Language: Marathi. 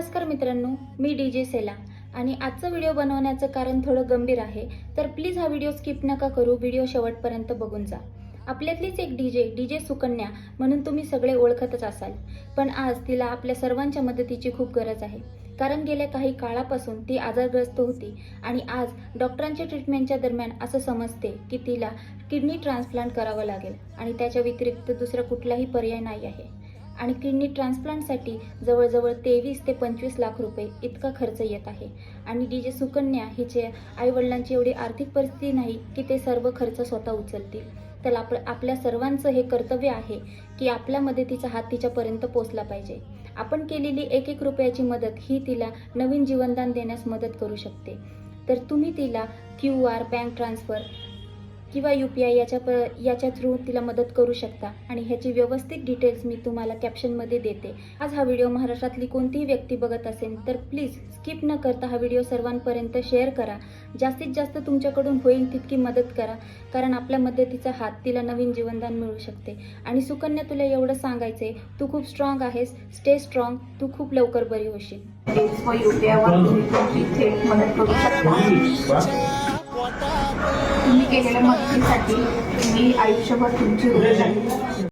नमस्कार मित्रांनो, मी डीजे सेला आणि आजचा व्हिडिओ बनवण्याचं कारण थोडं गंभीर आहे. तर प्लीज हा व्हिडिओ स्किप नका करू, व्हिडिओ शेवटपर्यंत बघून जा. आपल्यातलीच एक डीजे सुकन्या म्हणून तुम्ही सगळे ओळखतच असाल, पण आज तिला आपल्या सर्वांच्या मदतीची खूप गरज आहे. कारण गेल्या काही काळापासून ती आजारग्रस्त होती आणि आज डॉक्टरांच्या ट्रीटमेंटच्या दरम्यान असं समजते की तिला किडनी ट्रान्सप्लांट करावं लागेल आणि त्याच्या व्यतिरिक्त दुसरा कुठलाही पर्याय नाही आहे. आणि किडनी ट्रान्सप्लांटसाठी जवळजवळ 23 ते 25 लाख रुपये इतका खर्च येत आहे. आणि डीजे सुकन्या हिचे आईवडिलांची एवढी आर्थिक परिस्थिती नाही की ते सर्व खर्च स्वतः उचलतील. तर आपल्या सर्वांचं हे कर्तव्य आहे की आपल्या मदतीचा हात तिच्यापर्यंत पोहोचला पाहिजे. आपण केलेली एक रुपयाची मदत ही तिला नवीन जीवनदान देण्यास मदत करू शकते. तर तुम्ही तिला QR, बँक ट्रान्सफर किंवा UPI याच्या थ्रू तिला मदत करू शकता आणि ह्याची व्यवस्थित डिटेल्स मी तुम्हाला कॅप्शनमध्ये देते. आज हा व्हिडिओ महाराष्ट्रातली कोणतीही व्यक्ती बघत असेल तर प्लीज स्किप न करता हा व्हिडिओ सर्वांपर्यंत शेअर करा. जास्तीत जास्त तुमच्याकडून होईल तितकी मदत करा, कारण आपल्या मदतीचा हात तिला नवीन जीवनदान मिळू शकते. आणि सुकन्या, तुला एवढं सांगायचंय, तू खूप स्ट्रॉंग आहेस. स्टे स्ट्रॉंग, तू खूप लवकर बरी होशील. थेट मदत करू शकता. तुम्ही केलेल्या मदतीसाठी मी आयुष्यभर तुमची ऋणी आहे.